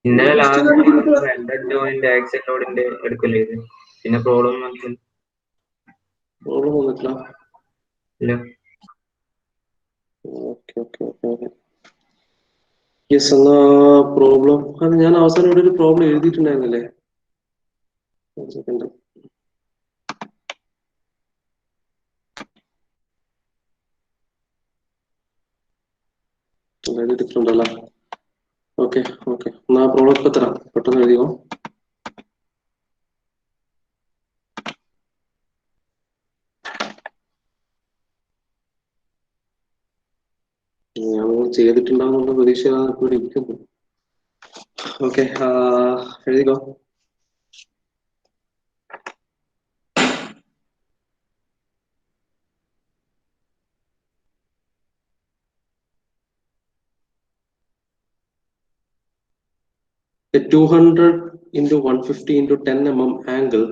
ഇന്നലെ insta last welded joint axle ലോഡിന്റെ എടുക്കല്ലേ ഇത്, പിന്നെ പ്രോബ്ലം വന്നിട്ട് പ്രോബ്ലം വന്നിട്ടില്ല. ഇല്ല. Okay okay okay okay. Yes, എന്നാ പ്രോബ്ലം അത് ഞാൻ അവസാനം ഇവിടെ ഒരു പ്രോബ്ലം എഴുതിയിട്ടുണ്ടായിരുന്നില്ലേ? സെക്കൻഡ്. അതായത് ഡിഫറെന്റ് അല്ല. ഓക്കെ ഓക്കെ, എന്നാ പ്രോബ്ലം ഇപ്പൊ തരാം, പെട്ടെന്ന് എഴുതിയോ. ഞാൻ ചെയ്തിട്ടുണ്ടാവുന്ന പ്രതീക്ഷയാണ് ഇവിടെ ഇരിക്കുന്നത്. ഓക്കെ, എഴുതിക്കോ. A 200 into 150 into 10 mm angle,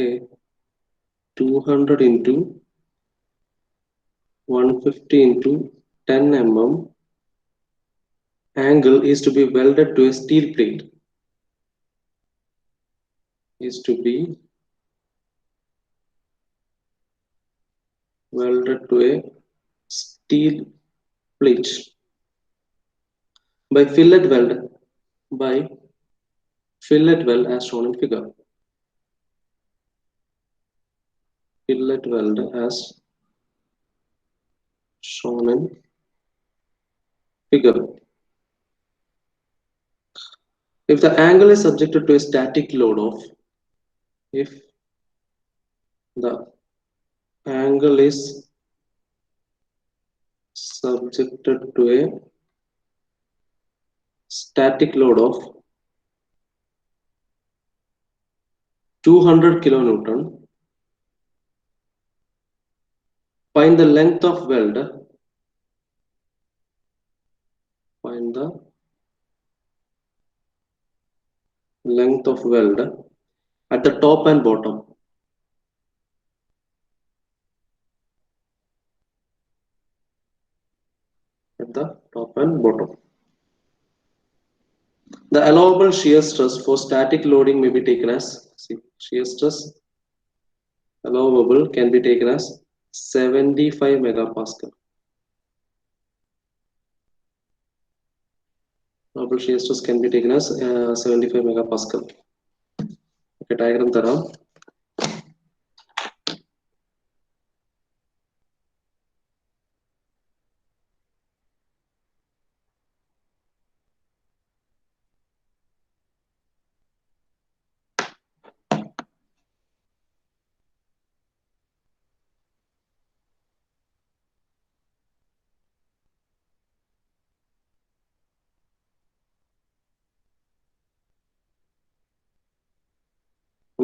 a 200 into 150 into 10 mm angle is to be welded to a steel plate. Is to be welded to a steel plate by fillet weld, by fillet weld as shown in figure. Fillet weld as shown in figure. If the angle is subjected to a static load of, if the angle is subjected to a static load of 200 kilonewton, find the length of weld, find the length of weld at the top and bottom. At the top and bottom. The allowable shear stress for static loading may be taken as, see, shear stress allowable can be taken as 75 megapascal. Allowable shear stress can be taken as 75 megapascal. Okay, diagram taram.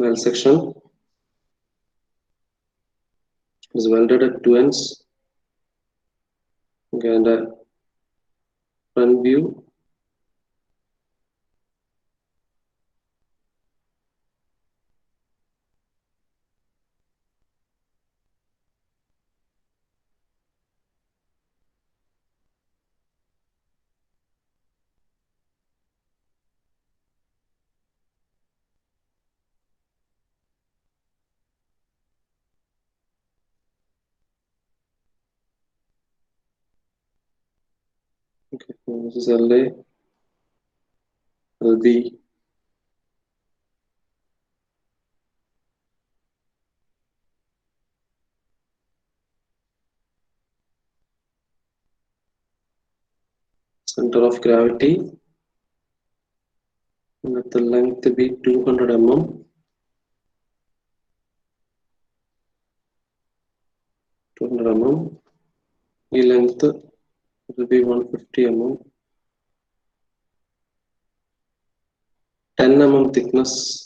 Well section is welded at two ends. Okay, and a front view. Okay, this is LA, LB. Center of gravity. Let the length be 200 mm. 200 mm. The length will be 150 mm. 10 mm thickness.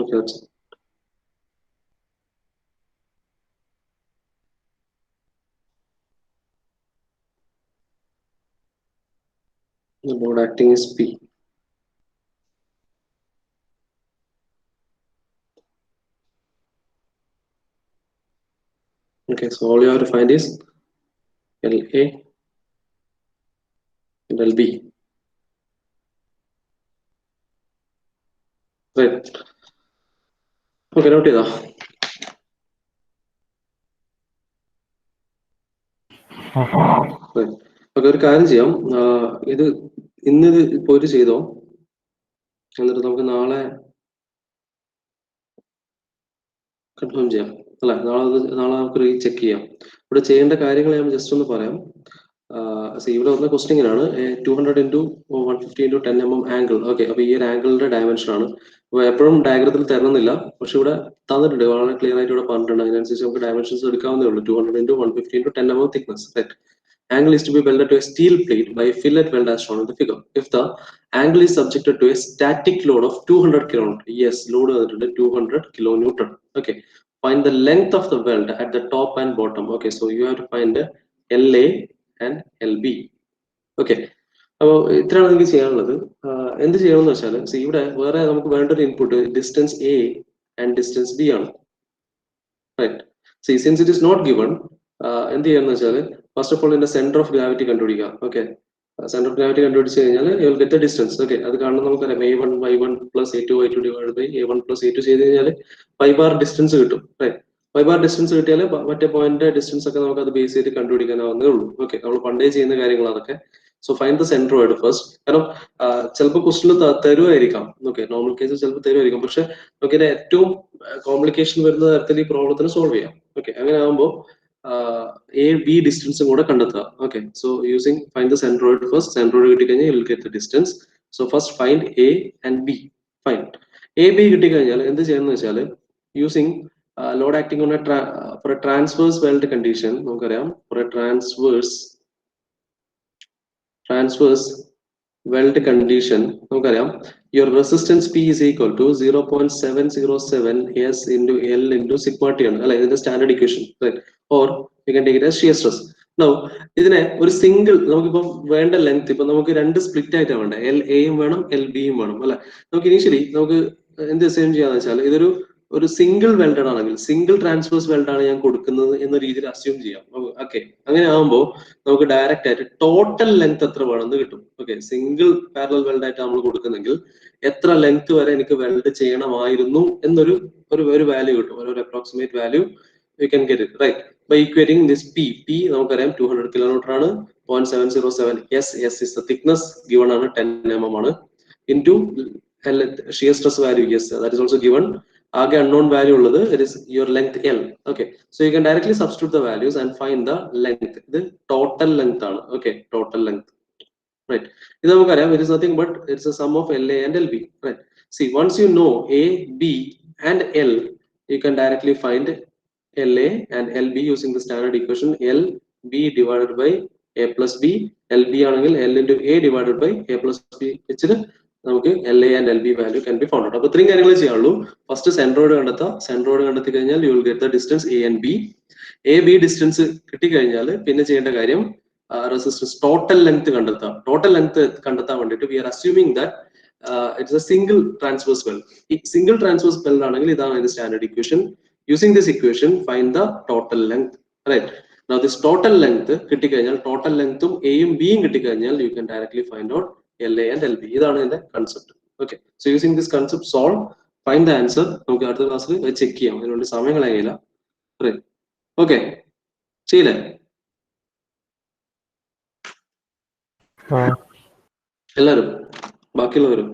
Okay, that's it. The load acting is P. Okay, so all you have to find is LA and LB. Right. Okay, note ചെയ്താ. Right. Okay, ഒരു കാര്യം ചെയ്യാം. ഇത് ഇന്ന് പോയിട്ട് ചെയ്തോ, എന്നിട്ട് നമുക്ക് നാളെ കൺഫേം ചെയ്യാം അല്ല, നാളെ നമുക്ക് റീചെക്ക് ചെയ്യാം. ഇവിടെ ചെയ്യേണ്ട കാര്യങ്ങൾ ഞാൻ ജസ്റ്റ് ഒന്ന് പറയാം. ഇവിടെ വന്ന ക്വസ്റ്റ്യൻ ഇങ്ങനെയാണ്, 200 into 150 into 10 mm angle. Okay, അപ്പൊ ഈ ഒരു ആംഗിളിന്റെ ഡയമെൻഷൻ ആണ്. അപ്പൊ എപ്പോഴും ഡയഗ്രത്തിൽ തരണമെന്നില്ല, പക്ഷെ ഇവിടെ തന്നിട്ടുണ്ട്, വളരെ ക്ലിയർ ആയിട്ട് ഇവിടെ പറഞ്ഞിട്ടുണ്ട്. അതിനനുസരിച്ച് നമുക്ക് ഡയമെൻഷൻസ് എടുക്കാവുന്നേ ഉള്ളൂ. 200 into 150 into 10 mm thickness. Right. Angle is to be welded to a steel plate by a fillet weld as shown in the figure. If the angle is subjected to a static load of 200 kN, yes, load 200 kilonewton. Okay, find the length of the weld at the top and bottom. Okay, so you have to find LA and LB. Okay, അപ്പോൾ ഇത്രയാണ് എനിക്ക് ചെയ്യാനുള്ളത്. എന്ത് ചെയ്യണമെന്ന് വെച്ചാൽ, ഇവിടെ വേറെ നമുക്ക് വേണ്ട ഒരു input distance A and distance B ആണ്. Right. Since it is not given, എന്ത് ചെയ്യാന്ന് വെച്ചാൽ, ഫസ്റ്റ് ഓഫ് ഓൾ ഇതിന്റെ സെന്റർ ഓഫ് ഗ്രാവിറ്റി കണ്ടുപിടിക്കാം. ഓക്കെ, സെന്റർ ഓഫ് ഗ്രാവിറ്റി കണ്ടുപിടിച്ച് കഴിഞ്ഞാൽ you will get the distance. Okay, അത് കാണുമ്പോൾ നമുക്കറിയാം A1 Y1 plus A2 Y2 divide by A1 plus A2 ചെയ്ത് കഴിഞ്ഞാൽ 5 ബാർ ഡിസ്റ്റൻസ് കിട്ടും. റൈറ്റ്. 5 ബാർ ഡിസ്റ്റൻസ് കിട്ടിയാൽ മറ്റേ പോയിന്റ് ഡിസ്റ്റൻസ് ഒക്കെ നമുക്ക് അത് ബേസ് ചെയ്ത് കണ്ടുപിടിക്കാനാവുന്നേ ഉള്ളൂ. ഓക്കെ, നമ്മൾ പണ്ടേ ചെയ്യുന്ന കാര്യങ്ങൾ അതൊക്കെ. So find the centroid first. കാരണം ചിലപ്പോൾ ക്വസ്റ്റിന് തരുമായിരിക്കാം. ഓക്കെ, നോർമൽ കേസിൽ ചിലപ്പോൾ തരുമായിരിക്കും, പക്ഷെ നമുക്കിത് ഏറ്റവും കോംപ്ലിക്കേഷൻ വരുന്ന തരത്തിൽ ഈ പ്രോബ്ലത്തിന് സോൾവ് ചെയ്യാം. ഓക്കെ, അങ്ങനെ ആകുമ്പോൾ എ ബി ഡിസ്റ്റൻസും കൂടെ കണ്ടെത്തുക. Okay, so using find the centroid first. Centroid കിട്ടിക്കഴിഞ്ഞാൽ you will get the distance. So first find A and B. Fine. A B കിട്ടിക്കഴിഞ്ഞാൽ എന്ത് ചെയ്യുന്നത് വെച്ചാൽ, using load acting on for a transverse weld condition, നമുക്കറിയാം for a transverse weld condition, നമുക്കറിയാം your resistance P is equal to 0.707 S into L into sigma T ആണ് അല്ലെ, ഇതിന്റെ standard equation. Or you can take it as shear stress. Now ഇതിനെ ഒരു single, നമുക്കിപ്പം വേണ്ട length ഇപ്പൊ നമുക്ക് രണ്ട് സ്പ്ലിറ്റ് ആയിട്ടാണ് വേണ്ടത്. LA വേണം LB വേണം അല്ലെ. നമുക്ക് ഇനീഷ്യലി നമുക്ക് എന്ത് അസ്യൂം ചെയ്യാന്ന് വെച്ചാൽ, ഒരു സിംഗിൾ വെൽഡഡ് ആണെങ്കിൽ, സിംഗിൾ ട്രാൻസ്വേഴ്സ് വെൽഡ് ആണ് ഞാൻ കൊടുക്കുന്നത് എന്ന രീതിയിൽ അസ്യൂം ചെയ്യാം. ഓക്കെ, അങ്ങനെ ആകുമ്പോൾ നമുക്ക് ഡയറക്റ്റ് ആയിട്ട് ടോട്ടൽ ലെങ്ത് എത്ര വേണമെന്ന് കിട്ടും. ഓക്കെ, സിംഗിൾ പാരലൽ വെൽഡ് ആയിട്ട് നമ്മൾ കൊടുക്കുന്നെങ്കിൽ എത്ര ലെങ്ത് വരെ എനിക്ക് വെൽഡ് ചെയ്യണമായിരുന്നു എന്നൊരു വാല്യൂ കിട്ടും, ഒരു approximate value you can get it. Right. By equating this P നമുക്കറിയാം 200 കിലോമീറ്റർ ആണ്. 0.707 S is the thickness, given ആണ് 10 mm ആണ്, into shear stress value, yes, that is also given. ആകെ unknown value ഉള്ളത്, it is your length L. Okay, so you can directly substitute the values and find the length. ഇത് total length ആണ്. Okay, total length. Right. ഇത് നമുക്കറിയാം, it is nothing but it's a sum of LA and LB. Right. See, once you know A, B and L, you can directly find LA and LB using the standard equation LB divided by A plus B. LB ആണെങ്കിൽ L into A divided by A plus B വെച്ചിട്ട് നമുക്ക് LA and LB value can be found out. അപ്പൊ ഇത്രയും കാര്യങ്ങൾ ചെയ്യാനുള്ളൂ. First centroid കണ്ടെത്താം. Centroid കണ്ടെത്തി കഴിഞ്ഞാൽ you will get the distance A and B. A B distance കിട്ടിക്കഴിഞ്ഞാൽ പിന്നെ ചെയ്യേണ്ട കാര്യം റെസിസ്റ്റൻസ് ടോട്ടൽ ലെങ്ത് കണ്ടെത്താം. ടോട്ടൽ ലെങ്ത് കണ്ടെത്താൻ വേണ്ടിയിട്ട് we are assuming that it's a single transverse weld. ഈ സിംഗിൾ ട്രാൻസ്വേഴ്സ് വെൽഡ് ആണെങ്കിൽ ഇതാണ് അതിന്റെ standard equation. Using this equation find the total length. Right. Now this total length കിട്ടിക്കഴിഞ്ഞാൽ, total ലെങ്ത്തും എയും ബിയും കിട്ടിക്കഴിഞ്ഞാൽ you can directly find out LA and LB. ഇതാണ് ഇതിന്റെ concept. Okay, so using this concept solve, find the answer. നമുക്ക് അടുത്ത ക്ലാസ്സിൽ ചെക്ക് ചെയ്യാം, അതിനുവേണ്ടി സമയം കളയില്ല. ഓക്കെ, ചെയ്യില്ലേ എല്ലാരും? ബാക്കിയുള്ളവരും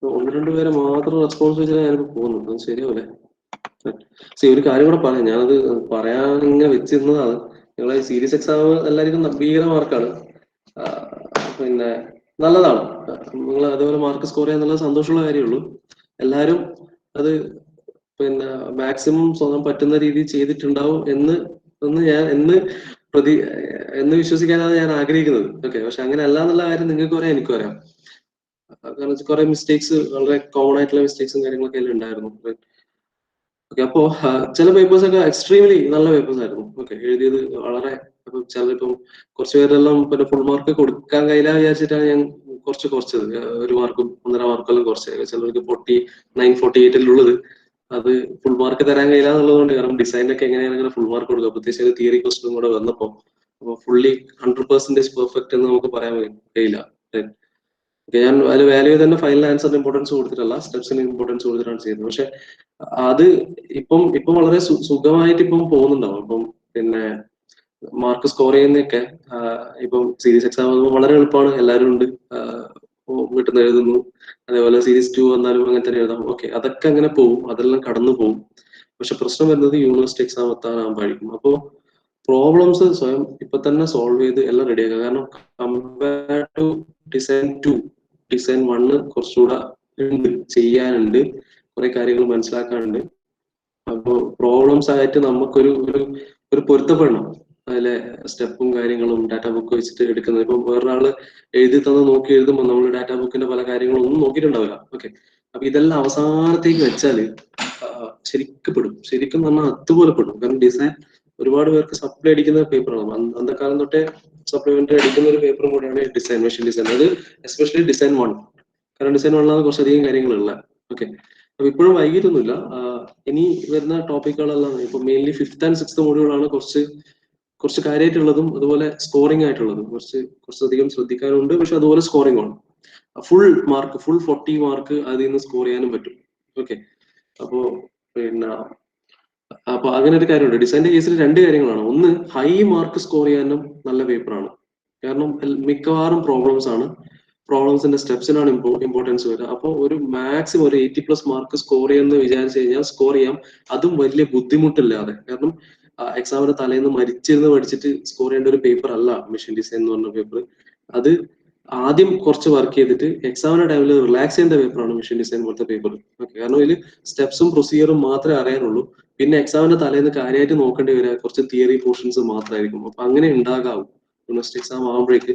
ഒന്ന് രണ്ട് പേരെ മാത്രം റെസ്പോൺസ് വെച്ചാൽ ഞാനിപ്പോ പോകുന്നു, അത് ശരിയാവൂലേ? ഒരു കാര്യം കൂടെ പറയാം, ഞാനത് പറയാൻ ഇങ്ങനെ വെച്ചിരുന്നതാണ്. നിങ്ങളെ സീരിയസ് എക്സാം എല്ലാവർക്കും ഭീകര മാർക്കാണ്. പിന്നെ നല്ലതാണ്, നിങ്ങൾ അതേപോലെ മാർക്ക് സ്കോർ ചെയ്യാൻ നല്ല സന്തോഷമുള്ള കാര്യമുള്ളൂ. എല്ലാരും അത് പിന്നെ മാക്സിമം സ്വന്തം പറ്റുന്ന രീതിയിൽ ചെയ്തിട്ടുണ്ടാവും എന്ന് ഞാൻ എന്ന് വിശ്വസിക്കാനാണ് ഞാൻ ആഗ്രഹിക്കുന്നത്. ഓക്കെ, പക്ഷെ അങ്ങനെ അല്ല എന്നുള്ള കാര്യം നിങ്ങൾക്ക് പറയാം, എനിക്കും അറിയാം. കാരണം കുറെ മിസ്റ്റേക്സ്, വളരെ കോമൺ ആയിട്ടുള്ള മിസ്റ്റേക്സും കാര്യങ്ങളൊക്കെ അതിൽ ഉണ്ടായിരുന്നു. ഓക്കെ, അപ്പോ ചില പേപ്പേഴ്സ് ഒക്കെ എക്സ്ട്രീംലി നല്ല പേപ്പേഴ്സ് ആയിരുന്നു. ഓക്കെ, എഴുതിയത് വളരെ, ചിലപ്പം കുറച്ച് പേരെല്ലാം പിന്നെ ഫുൾ മാർക്ക് കൊടുക്കാൻ കഴിയില്ല വിചാരിച്ചിട്ടാണ് ഞാൻ കുറച്ചത്, 1 മാർക്കും 1.5 മാർക്കെല്ലാം കുറച്ച്. ചിലർക്ക് 49, 48 അത് ഫുൾ മാർക്ക് തരാൻ കഴിയില്ല എന്നുള്ളതുകൊണ്ട്. കാരണം ഡിസൈനൊക്കെ എങ്ങനെയാണ് ഫുൾ മാർക്ക് കൊടുക്കുക, പ്രത്യേകിച്ച് തിയറി ക്വസ്റ്റനും കൂടെ വന്നപ്പോ. അപ്പൊ ഫുള്ളി 100% പെർഫെക്റ്റ് എന്ന് നമുക്ക് പറയാൻ കഴിയില്ല. ഞാൻ അതിൽ വാല്യൂ തന്നെ ഫൈനൽ ആൻസറിന് ഇമ്പോർട്ടൻസ് കൊടുത്തിട്ടല്ല, സ്റ്റെപ്സിന് ഇമ്പോർട്ടൻസ് കൊടുത്തിട്ടാണ് ചെയ്യുന്നത്. പക്ഷെ അത് ഇപ്പം വളരെ സുഖമായിട്ട് ഇപ്പം പോകുന്നുണ്ടാവും. ഇപ്പം പിന്നെ മാർക്ക് സ്കോർ ചെയ്യുന്നതൊക്കെ ഇപ്പം സീരീസ് എക്സാം വളരെ എളുപ്പമാണ്, എല്ലാവരും ഉണ്ട്, വീട്ടിൽ നിന്ന് എഴുതുന്നു. അതേപോലെ സീരീസ് 2 വന്നാലും അങ്ങനെ തന്നെ എഴുതാം. ഓക്കെ, അതൊക്കെ അങ്ങനെ പോകും, അതെല്ലാം കടന്നു പോകും. പക്ഷെ പ്രശ്നം വരുന്നത് യൂണിവേഴ്സിറ്റി എക്സാം എത്താനാകുമ്പോഴായിരിക്കും. അപ്പോ പ്രോബ്ലംസ് സ്വയം ഇപ്പൊ തന്നെ സോൾവ് ചെയ്ത് എല്ലാം റെഡിയാക്കുക. കാരണം കമ്പയർ ടു ഡിസൈൻ 2, ഡിസൈൻ 1 കുറച്ചുകൂടെ ഉണ്ട്, ചെയ്യാനുണ്ട്, കുറെ കാര്യങ്ങൾ മനസ്സിലാക്കാനുണ്ട്. അപ്പോ പ്രോബ്ലംസ് ആയിട്ട് നമുക്കൊരു ഒരു പൊരുത്തപ്പെടണം. അതിലെ സ്റ്റെപ്പും കാര്യങ്ങളും ഡാറ്റ ബുക്ക് വെച്ചിട്ട് എടുക്കുന്നത്. ഇപ്പൊ വേറൊരാള് എഴുതി തന്ന് നോക്കി എഴുതുമ്പോൾ നമ്മൾ ഡാറ്റ ബുക്കിന്റെ പല കാര്യങ്ങളും ഒന്നും നോക്കിയിട്ടുണ്ടാവില്ല. ഓക്കെ, അപ്പൊ ഇതെല്ലാം അവസാനത്തേക്ക് വെച്ചാല് ശരിക്കും പെടും. ശരിക്കും പറഞ്ഞാൽ അതുപോലെ പെടും. കാരണം ഡിസൈൻ ഒരുപാട് പേർക്ക് സപ്ലൈ അടിക്കുന്ന പേപ്പറാണ്. അന്നത്തെ തൊട്ടേ സപ്ലിമെന്ററി അടിക്കുന്ന ഒരു പേപ്പറും കൂടിയാണ് ഡിസൈൻ, മെഷീൻ ഡിസൈൻ. അത് എസ്പെഷ്യലി ഡിസൈൻ 1. കാരണം ഡിസൈൻ 1 കുറച്ചധികം കാര്യങ്ങളുള്ള. ഓക്കെ, അപ്പൊ ഇപ്പോഴും വൈകിട്ടൊന്നുമില്ല. ഇനി വരുന്ന ടോപ്പിക്കുകളെല്ലാം ഇപ്പൊ മെയിൻലി 5th and 6th മോഡ്യൂളാണ് കുറച്ച് കാര്യമായിട്ടുള്ളതും അതുപോലെ സ്കോറിംഗ് ആയിട്ടുള്ളതും. കുറച്ചധികം ശ്രദ്ധിക്കാനുണ്ട്, പക്ഷെ അതുപോലെ സ്കോറിംഗ് ആണ്. ഫുൾ 40 മാർക്ക് അതിൽ നിന്ന് സ്കോർ ചെയ്യാനും പറ്റും. ഓക്കെ, അപ്പോ പിന്നെ അപ്പൊ അങ്ങനെ ഒരു കാര്യമുണ്ട്. ഡിസൈൻ്റെ കേസിൽ 2 കാര്യങ്ങളാണ്. ഒന്ന്, ഹൈ മാർക്ക് സ്കോർ ചെയ്യാനും നല്ല പേപ്പറാണ്. കാരണം മിക്കവാറും പ്രോബ്ലംസ് ആണ്, പ്രോബ്ലംസിന്റെ സ്റ്റെപ്സിനാണ് ഇമ്പോർട്ടൻസ് വരിക. അപ്പോൾ ഒരു മാക്സിമം ഒരു 80+ മാർക്ക് സ്കോർ ചെയ്യാന്ന് വിചാരിച്ചു കഴിഞ്ഞാൽ സ്കോർ ചെയ്യാം, അതും വലിയ ബുദ്ധിമുട്ടില്ലാതെ. കാരണം എക്സാമിന് തലേന്ന് മരിച്ചിരുന്ന് പഠിച്ചിട്ട് സ്കോർ ചെയ്യേണ്ട ഒരു പേപ്പർ അല്ല മെഷീൻ ഡിസൈൻ എന്ന് പറഞ്ഞ പേപ്പർ. അത് ആദ്യം കുറച്ച് വർക്ക് ചെയ്തിട്ട് എക്സാമിന്റെ ടൈമിൽ റിലാക്സ് ചെയ്യേണ്ട പേപ്പറാണ് മെഷീൻ ഡിസൈൻ പോലത്തെ പേപ്പർ. ഓക്കെ, കാരണം ഇതിൽ സ്റ്റെപ്സും പ്രൊസീജിയറും മാത്രമേ അറിയാനുള്ളൂ. പിന്നെ എക്സാമിന്റെ തലേന്ന് കാര്യമായിട്ട് നോക്കേണ്ടി വരിക കുറച്ച് തിയറി പോർഷൻസ് മാത്രമായിരിക്കും. അപ്പൊ അങ്ങനെ ഉണ്ടാകാവും യൂണിവേഴ്സിറ്റി എക്സാം ആകുമ്പോഴേക്ക്.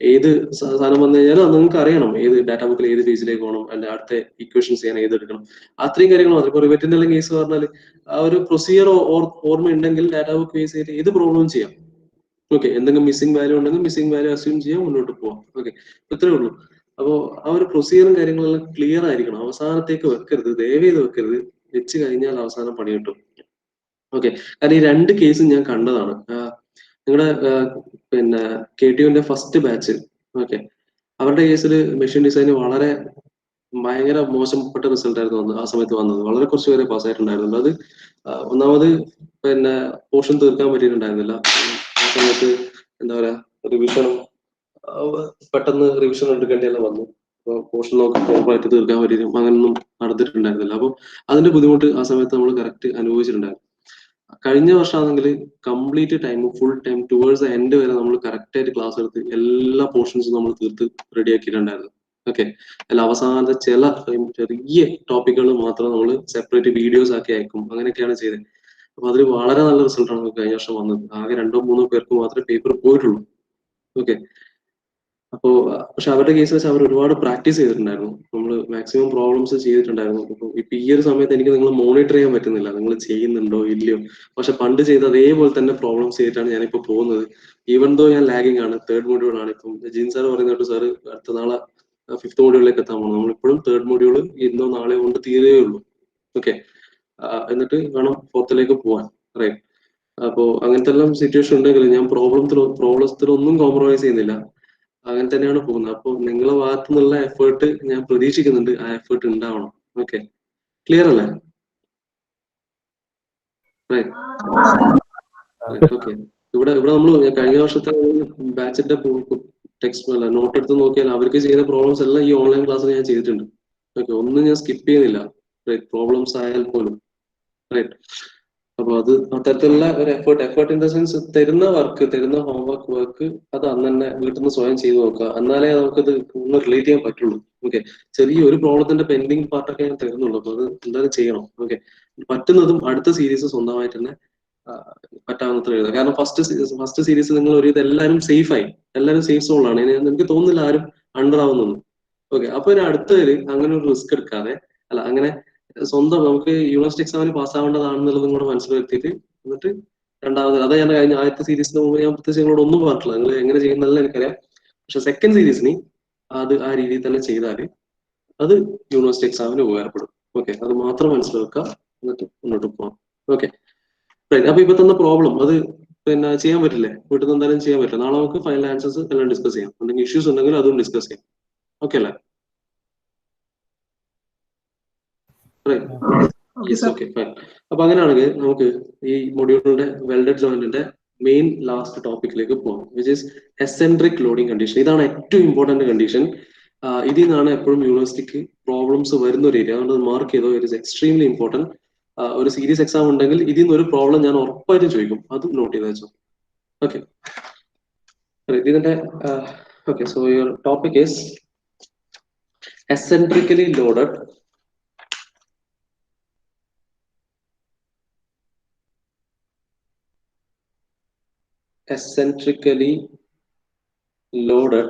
ഏത് സാധനം വന്നു കഴിഞ്ഞാലും അത് നിങ്ങൾക്ക് അറിയണം, ഏത് ഡാറ്റ ബുക്കിൽ ഏത് പേജിലേക്ക് പോകണം, അതിന്റെ അടുത്ത ഇക്വേഷൻസ് ചെയ്യാൻ ഏത് എടുക്കണം, അത്രയും കാര്യങ്ങൾ മാത്രം. ഇപ്പൊ റിവറ്റിന്റെ എല്ലാം കേസ് പറഞ്ഞാൽ ആ ഒരു പ്രൊസീജിയർ ഓർമ്മ ഉണ്ടെങ്കിൽ ഡാറ്റ ബുക്ക് ബേസ് ചെയ്ത് ഏത് പ്രോബ്ലം ചെയ്യാം. ഓക്കെ, എന്തെങ്കിലും മിസ്സിംഗ് വാല്യൂ ഉണ്ടെങ്കിൽ മിസ്സിംഗ് വാല്യൂ അസ്യൂം ചെയ്യാം, മുന്നോട്ട് പോവാം. ഓക്കെ, ഇത്രേ ഉള്ളൂ. അപ്പോ ആ ഒരു പ്രൊസീജിയറും കാര്യങ്ങളെല്ലാം ക്ലിയർ ആയിരിക്കണം. അവസാനത്തേക്ക് വെക്കരുത്, ദയവ് ചെയ്ത് വെക്കരുത്. വെച്ച് കഴിഞ്ഞാൽ അവസാനം പണി കിട്ടും. ഓക്കെ, കാരണം ഈ 2 കേസും ഞാൻ കണ്ടതാണ്. നിങ്ങളുടെ പിന്നെ KTUവിന്റെ ഫസ്റ്റ് ബാച്ച്, ഓക്കെ, അവരുടെ കേസിൽ മെഷീൻ ഡിസൈൻ വളരെ ഭയങ്കര മോശപ്പെട്ട റിസൾട്ട് ആയിരുന്നു ആ സമയത്ത് വന്നത്. വളരെ കുറച്ച് പേരെ പാസ്സായിട്ടുണ്ടായിരുന്നുള്ളൂ. അത് ഒന്നാമത് പിന്നെ പോർഷൻ തീർക്കാൻ പറ്റിയിട്ടുണ്ടായിരുന്നില്ല ആ സമയത്ത്. എന്താ പറയാ, റിവിഷനും പെട്ടെന്ന് റിവിഷൻ എടുക്കേണ്ടിയെല്ലാം വന്നു. പോർഷൻ നോക്കി പ്രോപ്പറായിട്ട് തീർക്കാൻ പറ്റിയിട്ടും അങ്ങനൊന്നും നടന്നിട്ടുണ്ടായിരുന്നില്ല. അപ്പൊ അതിന്റെ ബുദ്ധിമുട്ട് ആ സമയത്ത് നമ്മൾ കറക്റ്റ് അനുഭവിച്ചിട്ടുണ്ടായിരുന്നു. കഴിഞ്ഞ വർഷമാണെങ്കിൽ complete time, full time towards end വരെ നമ്മൾ കറക്റ്റ് ആയിട്ട് ക്ലാസ് എടുത്ത് എല്ലാ പോർഷൻസും നമ്മൾ തീർത്ത് റെഡിയാക്കിയിട്ടുണ്ടായിരുന്നു. ഓക്കെ, അല്ല അവസാനത്തെ ചില ചെറിയ ടോപ്പിക്കുകൾ മാത്രം നമ്മൾ സെപ്പറേറ്റ് വീഡിയോസ് ആക്കി അയക്കും, അങ്ങനെയൊക്കെയാണ് ചെയ്തത്. അപ്പൊ അതിൽ വളരെ നല്ല റിസൾട്ടാണ് നമുക്ക് കഴിഞ്ഞ വർഷം വന്നത്. ആകെ 2-3 പേർക്ക് മാത്രമേ പേപ്പർ പോയിട്ടുള്ളൂ. ഓക്കെ, അപ്പോ പക്ഷെ അവരുടെ കേസ് വെച്ച് അവർ ഒരുപാട് പ്രാക്ടീസ് ചെയ്തിട്ടുണ്ടായിരുന്നു. നമ്മൾ മാക്സിമം പ്രോബ്ലംസ് ചെയ്തിട്ടുണ്ടായിരുന്നു. അപ്പൊ ഇപ്പൊ ഈ ഒരു സമയത്ത് എനിക്ക് നിങ്ങൾ മോണിറ്റർ ചെയ്യാൻ പറ്റുന്നില്ല, നിങ്ങൾ ചെയ്യുന്നുണ്ടോ ഇല്ലയോ. പക്ഷെ പണ്ട് ചെയ്ത അതേപോലെ തന്നെ പ്രോബ്ലംസ് ചെയ്തിട്ടാണ് ഞാനിപ്പോ പോകുന്നത്. ഈവൻ ദോ ഞാൻ ലാഗിങ് ആണ്, 3rd മോഡ്യൂൾ ആണ്. ഇപ്പം ജിൻ സാർ പറയുന്നുണ്ട്, സാർ അടുത്ത നാളെ 5th മോഡ്യൂളിലേക്ക് എത്താൻ പോകുന്നു. നമ്മളിപ്പോഴും 3rd മോഡ്യൂൾ ഇന്നോ നാളെയോ കൊണ്ട് തീരുകയേ ഉള്ളൂ. ഓക്കെ, എന്നിട്ട് വേണം 4th പോവാൻ. റൈറ്റ്, അപ്പോ അങ്ങനത്തെ എല്ലാം സിറ്റുവേഷൻ ഉണ്ടെങ്കിൽ ഞാൻ പ്രോബ്ലത്തിലൊന്നും കോംപ്രമൈസ് ചെയ്യുന്നില്ല, അങ്ങനെ തന്നെയാണ് പോകുന്നത്. അപ്പൊ നിങ്ങളെ ഭാഗത്തു നിന്നുള്ള എഫേർട്ട് ഞാൻ പ്രതീക്ഷിക്കുന്നുണ്ട്, ആ എഫേർട്ട് ഉണ്ടാവണം. ഓക്കെ, ക്ലിയർ അല്ലേ? ഓക്കെ, ഇവിടെ നമ്മൾ കഴിഞ്ഞ വർഷത്തെ ബാച്ചിന്റെ ടെക്സ്റ്റ് അല്ല നോട്ട് എടുത്ത് നോക്കിയാൽ അവർക്ക് ചെയ്ത പ്രോബ്ലംസ് എല്ലാം ഈ ഓൺലൈൻ ക്ലാസ്സിൽ ഞാൻ ചെയ്തിട്ടുണ്ട്. ഓക്കെ, ഒന്നും ഞാൻ സ്കിപ്പ് ചെയ്യുന്നില്ല, പ്രോബ്ലംസ് ആയാൽ പോലും. റൈറ്റ്, അപ്പൊ അത് അത്തരത്തിലുള്ള ഒരു എഫേർട്ട് ഇൻ ദ സെൻസ് തരുന്ന വർക്ക് അത് അന്ന് തന്നെ വീട്ടിൽ നിന്ന് സ്വയം ചെയ്ത് നോക്കുക. എന്നാലേ നമുക്കത് ഒന്ന് റിലേറ്റ് ചെയ്യാൻ പറ്റുള്ളൂ. ഓക്കെ, ചെറിയ ഒരു പ്രോബ്ലത്തിന്റെ പെൻഡിങ് പാർട്ടൊക്കെ ഞാൻ തരുന്നുള്ളൂ. അപ്പൊ അത് എന്തായാലും ചെയ്യണം. ഓക്കെ, പറ്റുന്നതും അടുത്ത സീരീസ് സ്വന്തമായിട്ട് തന്നെ പറ്റാവുന്നത്ര എഴുതുക. കാരണം ഫസ്റ്റ് സീരീസ് നിങ്ങൾ ഒരു ഇത് എല്ലാവരും സേഫ് സോണാണ്. എനിക്ക് തോന്നുന്നില്ല ആരും അണ്ടർ ആവുന്നു. ഓക്കെ, അപ്പൊ ഇനി അടുത്തതിൽ അങ്ങനെ ഒരു റിസ്ക് എടുക്കാതെ, അല്ല അങ്ങനെ സ്വന്തം നമുക്ക് യൂണിവേഴ്സിറ്റി എക്സാമിന് പാസ്സാവേണ്ടതാണെന്നുള്ളതും കൂടെ മനസ്സിലാക്കിയിട്ട് എന്നിട്ട് രണ്ടാമത്, അത് ഞാൻ കഴിഞ്ഞ ആദ്യത്തെ സീരീസിന് മുമ്പ് ഞാൻ പ്രത്യേകിച്ച് നിങ്ങളോട് ഒന്നും പറഞ്ഞിട്ടില്ല, നിങ്ങൾ എങ്ങനെ ചെയ്യുന്നതല്ല എനിക്കറിയാം. പക്ഷെ സെക്കൻഡ് സീരീസിന് അത് ആ രീതിയിൽ തന്നെ ചെയ്താൽ അത് യൂണിവേഴ്സിറ്റി എക്സാമിന് ഉപകാരപ്പെടും. ഓക്കെ, അത് മാത്രം മനസ്സിലാക്കുക, എന്നിട്ട് മുന്നോട്ട് പോകാം. ഓക്കെ, അപ്പൊ ഇപ്പൊ തന്ന പ്രോബ്ലം അത് പിന്നെ ചെയ്യാൻ പറ്റില്ലേ? വീട്ടിൽ നിന്ന് എന്തായാലും ചെയ്യാൻ പറ്റില്ല. നാളെ നമുക്ക് ഫൈനൽ ആൻസേഴ്സ് എല്ലാം ഡിസ്കസ് ചെയ്യാം. എന്തെങ്കിലും ഇഷ്യൂസ് ഉണ്ടെങ്കിൽ അതും ഡിസ്കസ് ചെയ്യാം. ഓക്കെ അല്ലേ? Yes, okay, fine. അപ്പൊ അങ്ങനെയാണെങ്കിൽ നമുക്ക് ഈ മൊഡ്യൂളിന്റെ വെൽഡഡ് ജോയിന്റിന്റെ മെയിൻ ലാസ്റ്റ് ടോപ്പിക്കിലേക്ക് പോകാം, which is eccentric loading condition. ഇതാണ് ഏറ്റവും ഇമ്പോർട്ടന്റ് കണ്ടീഷൻ. ഇതിൽ നിന്നാണ് എപ്പോഴും യൂണിവേഴ്സിറ്റിക്ക് പ്രോബ്ലംസ് വരുന്ന ഒരു ഏരിയ. അതുകൊണ്ട് മാർക്ക് ചെയ്തോ, ഇറ്റ് ഇസ് എക്സ്ട്രീംലി ഇമ്പോർട്ടന്റ്. ഒരു സീരീസ് എക്സാം ഉണ്ടെങ്കിൽ ഇതിൽ നിന്ന് ഒരു പ്രോബ്ലം ഞാൻ ഉറപ്പായിട്ടും ചോദിക്കും, അത് നോട്ട് ചെയ്ത് വെച്ചോ. ഓക്കെ, ഇതിന്റെ okay, so your topic is eccentrically loaded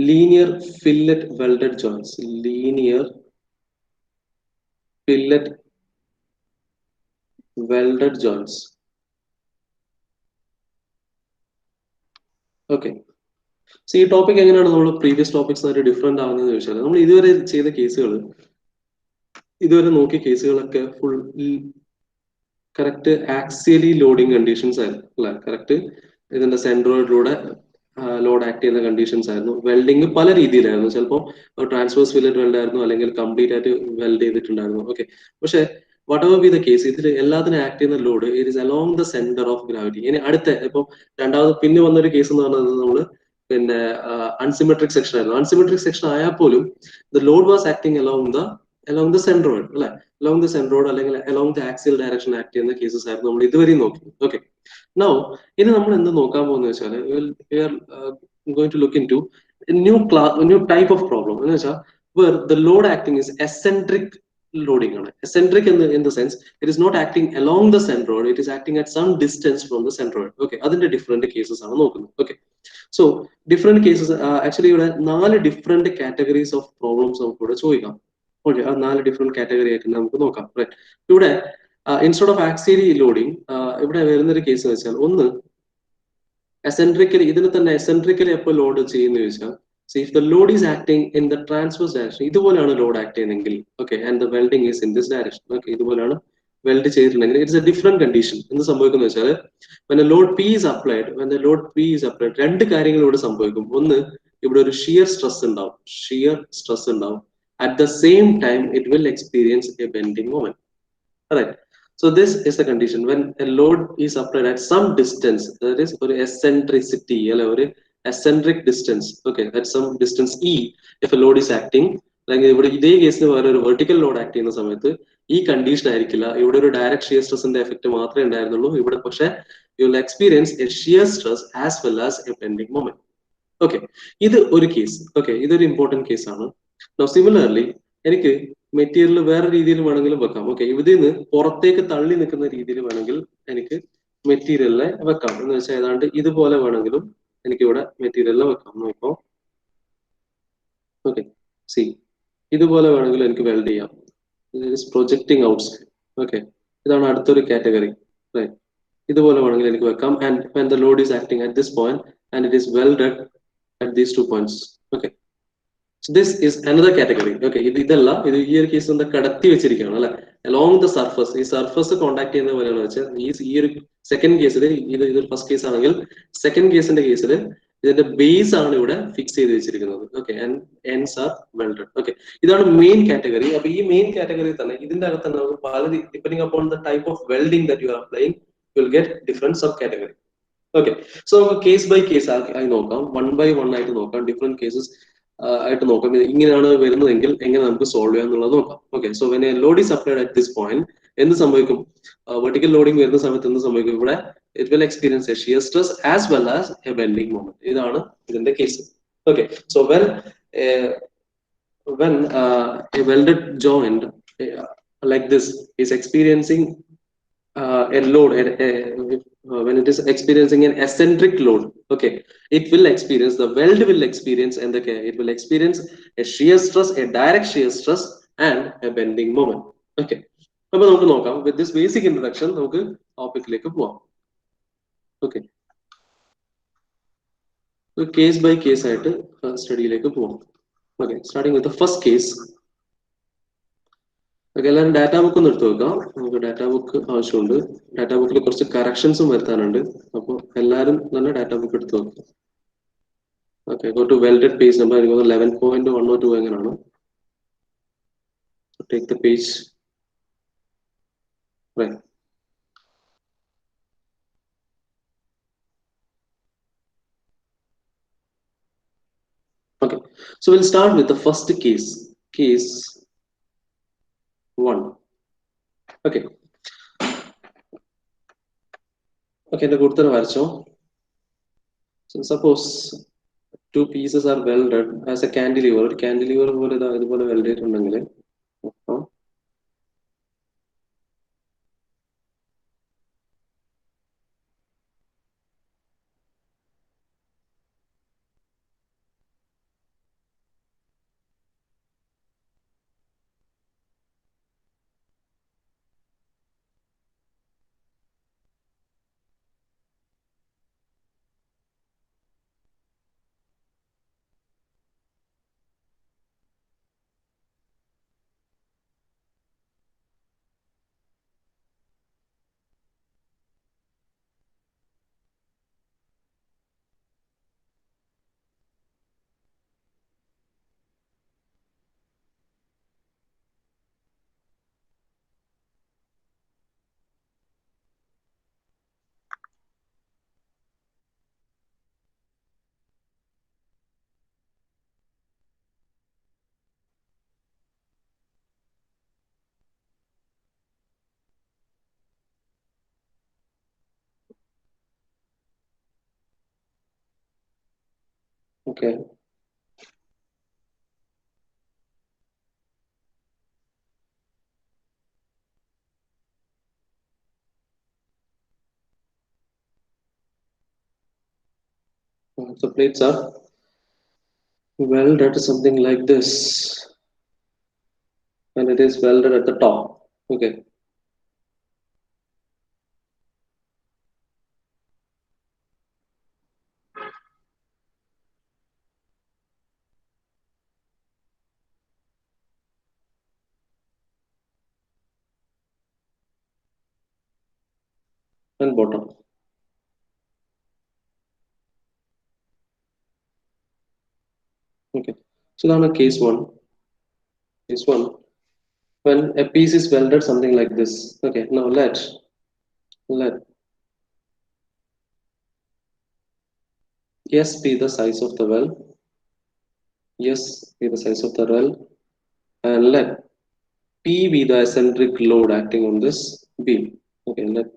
linear fillet welded joints. Linear fillet welded joints. Okay, so ഈ ടോപ്പിക് എങ്ങനെയാണ് നമ്മൾ പ്രീവിയസ് ടോപ്പിക്സ് ആയിട്ട് ഡിഫറെന്റ് ആവുന്നതെന്ന് ചോദിച്ചാൽ, നമ്മൾ ഇതുവരെ ചെയ്ത കേസുകൾ, ഇതുവരെ നോക്കിയ കേസുകളൊക്കെ full correct axially loading conditions ആയിരുന്നു അല്ലെ? കറക്റ്റ് ഇതിന്റെ സെൻട്രോയിഡിലൂടെ ലോഡ് ആക്ട് ചെയ്യുന്ന കണ്ടീഷൻസ് ആയിരുന്നു. വെൽഡിങ് പല രീതിയിലായിരുന്നു. ചിലപ്പോൾ ട്രാൻസ്വേഴ്സ് ഫില്ലറ്റ് വെൽഡ് ആയിരുന്നു, അല്ലെങ്കിൽ കംപ്ലീറ്റ് ആയിട്ട് വെൽഡ് ചെയ്തിട്ടുണ്ടായിരുന്നു. ഓക്കെ, പക്ഷെ what ever B the case, ഇതിൽ എല്ലാത്തിനും ആക്ട് ചെയ്യുന്ന load it is along the centre of gravity. ഇനി അടുത്ത ഇപ്പൊ രണ്ടാമത് പിന്നെ വന്നൊരു കേസ് എന്ന് പറയുന്നത് നമ്മള് പിന്നെ അൺസിമെട്രിക് സെക്ഷൻ ആയിരുന്നു. അൺസിമെട്രിക് സെക്ഷൻ ആയാൽ പോലും the load was acting along the centroid അല്ലെ? അലോങ് ദ സെൻട്രോയിഡ് അല്ലെങ്കിൽ along the axial direction act ചെയ്യുന്ന കേസസ് ആയിരുന്നു നമ്മൾ ഇതുവരെയും നോക്കി. ഓക്കെ, നൗ ഇനി നമ്മൾ എന്ത് നോക്കാൻ പോകുന്നത് വെച്ചാൽ, going to look into a new type of problem എന്ന് വെച്ചാൽ where the load acting is eccentric loading ആണ്. Eccentric in the sense it is not acting along the centroid, it is acting at some distance from the centroid. Okay, അതിന്റെ different cases ആണ് നോക്കുന്നത്. Okay, so different cases actually ഇവിടെ 4 different categories of problems നമുക്ക് ഇവിടെ ചോദിക്കാം. Okay, ആ 4 different category ആയിട്ട് നമുക്ക് നോക്കാം. റൈറ്റ്, ഇവിടെ ഇൻസ്റ്റെഡ് ഓഫ് ആക്സിയലി ലോഡിംഗ് ഇവിടെ വരുന്നൊരു കേസ് വെച്ചാൽ, ഒന്ന് എസെൻട്രിക്കലി, ഇതിന് തന്നെ എസെൻട്രിക്കലി എപ്പോൾ ലോഡ് ചെയ്യുന്ന ചോദിച്ചാൽ, if the Lord is acting in the transverse direction, ഇതുപോലെയാണ് ലോഡ് ആക്ട് ചെയ്യുന്നതെങ്കിൽ, okay, and the welding is in this direction, okay, ഇതുപോലെയാണ് വെൽഡ് ചെയ്തിട്ടുണ്ടെങ്കിൽ ഇറ്റ്സ് എ ഡിഫറെന്റ് കണ്ടീഷൻ. എന്ത് സംഭവിക്കുന്ന വെച്ചാൽ, when the load P is applied, രണ്ട് കാര്യങ്ങൾ ഇവിടെ സംഭവിക്കും. ഒന്ന്, ഇവിടെ ഒരു ഷിയർ സ്ട്രെസ് ഉണ്ടാവും. At the same time it will experience a bending moment. Correct. So this is the condition when a load is applied at some distance, that is or eccentricity or eccentric distance, okay, at some distance E, if a load is acting, അല്ലെങ്കിൽ ഇവിടെ ഇതേ കേസിന് വേറെ ഒരു vertical load act ചെയ്യുന്ന സമയത്ത് ഈ condition ആയിരിക്കില്ല. ഇവിടെ ഒരു ഡയറക്ട് ഷിയർ സ്ട്രെസിന്റെ എഫക്ട് മാത്രമേ ഉണ്ടായിരുന്നുള്ളൂ. ഇവിടെ പക്ഷേ you will experience A shear stress as well as A bending moment. Okay, ഇത് ഒരു കേസ്. ഓക്കെ, ഇതൊരു ഇമ്പോർട്ടന്റ് കേസാണ്. സിമിലർലി എനിക്ക് മെറ്റീരിയൽ വേറെ രീതിയിൽ വേണമെങ്കിലും വെക്കാം. ഓക്കെ, ഇതിൽ നിന്ന് പുറത്തേക്ക് തള്ളി നിൽക്കുന്ന രീതിയിൽ വേണമെങ്കിൽ എനിക്ക് മെറ്റീരിയലിനെ വെക്കാം. എന്ന് വെച്ചാൽ ഏതാണ്ട് ഇതുപോലെ വേണമെങ്കിലും എനിക്ക് ഇവിടെ മെറ്റീരിയലിനെ വെക്കാം. നോക്കാം, ഓക്കെ, സി, ഇതുപോലെ വേണമെങ്കിലും എനിക്ക് വെൽഡ് ചെയ്യാം. Projecting outside. ഓക്കെ, ഇതാണ് അടുത്തൊരു കാറ്റഗറി. ഇതുപോലെ വേണമെങ്കിൽ എനിക്ക് വെക്കാം. And when the load is acting at this point and it is welded at these 2 points. Okay, so this is another category. Okay, ഇതല്ല, ഇത് ഈ ഒരു കേസ് എന്താ കടത്തി വെച്ചിരിക്കുകയാണ് അല്ലെ? അലോങ് ദ സർഫസ്, ഈ സർഫസ് കോൺടാക്ട് ചെയ്യുന്ന പോലെയാണ് വെച്ചാൽ ഈ ഒരു സെക്കൻഡ് കേസിൽ, ഇതൊരു ഫസ്റ്റ് കേസ് ആണെങ്കിൽ സെക്കൻഡ് കേസിന്റെ കേസിൽ ഇതിന്റെ ബേസ് ആണ് ഇവിടെ ഫിക്സ് ചെയ്ത് വെച്ചിരിക്കുന്നത്. Okay, and ends are welded. Okay, ഇതാണ് മെയിൻ കാറ്റഗറി. അപ്പൊ ഈ മെയിൻ കാറ്റഗറി തന്നെ ഇതിന്റെ അകത്ത് തന്നെ നമുക്ക് പല, depending upon the type of welding that you are applying, U will get different sub category. Okay, so നമുക്ക് കേസ് ബൈ കേസ് ആയി നോക്കാം, 1 by 1 ആയിട്ട് നോക്കാം, ഡിഫറെന്റ് കേസസ് ആയിട്ട് നോക്കാം. ഇങ്ങനെയാണ് വരുന്നതെങ്കിൽ എങ്ങനെ നമുക്ക് സോൾവ് ചെയ്യാം എന്നുള്ളത് നോക്കാം. Okay, so when A Lord is applied at this point, എന്ത് സംഭവിക്കും? വെർട്ടിക്കൽ ലോഡിംഗ് വരുന്ന സമയത്ത് എന്ത് സംഭവിക്കും? ഇവിടെ it will experience A shear stress as well as A bending moment. ഇതാണ് ഇതിന്റെ case. Okay, so when a welded joint like this is experiencing a load, when it is experiencing an eccentric load, Okay, it will experience, the weld will experience, and it will experience a shear stress, a direct shear stress, and a bending moment. Okay, അപ്പൊ നമുക്ക് നോക്കാം. With this basic introduction നമുക്ക് ടോപ്പിക്കിലേക്ക് പോവാം. Okay, case by case ആയിട്ട് സ്റ്റഡിയിലേക്ക് പോവാം. Okay, starting with the first case. Okay, എല്ലാവരും data book ഒന്ന് എടുത്ത് വെക്കാം. നമുക്ക് ഡാറ്റാ ബുക്ക് ആവശ്യമുണ്ട്. ഡാറ്റാ ബുക്കിൽ കുറച്ച് കറക്ഷൻസും വരുത്താനുണ്ട്. അപ്പോൾ എല്ലാവരും തന്നെ ഡാറ്റാ ബുക്ക് എടുത്ത് വെക്കാം. Okay, go to welded page number. എനിക്ക് തോന്നുന്നു 11.102 എങ്ങനെയാണ്. Take the page. Right. Okay, so we'll start with the first case. Case 1. Okay. Okay, the good വരച്ചോ. So suppose two pieces are welded as a cantilever. Cantilever പോലെ ഇതുപോലെ weld ചെയ്തിട്ടുണ്ടെങ്കിൽ okay. So plates are welded something like this, and it is welded at the top. Okay. And bottom. Okay. So now case 1. Case 1. When a piece is welded something like this. Okay. Now let S be the size of the weld. Yes, be the size of the weld, and let P be the eccentric load acting on this beam. Okay, let